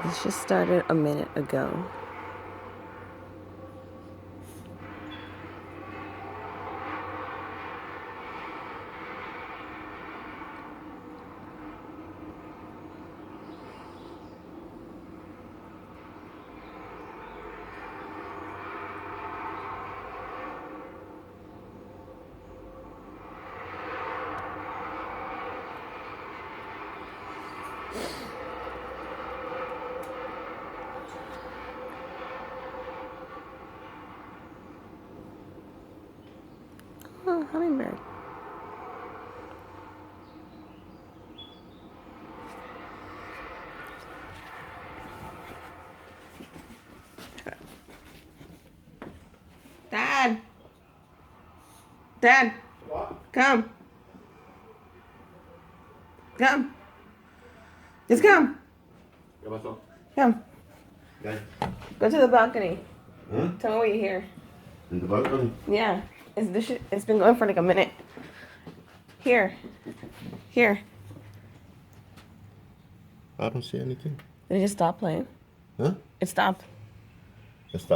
This just started a minute ago. Oh, hummingbird. Dad. Dad. What? Come. Come. Just come. Yeah, what's up? Come. Okay. Go to the balcony. Huh? Tell me what you hear. In the balcony? Yeah. It's been going for like a minute. Here. Here. I don't see anything. Did it just stop playing? Huh? It stopped.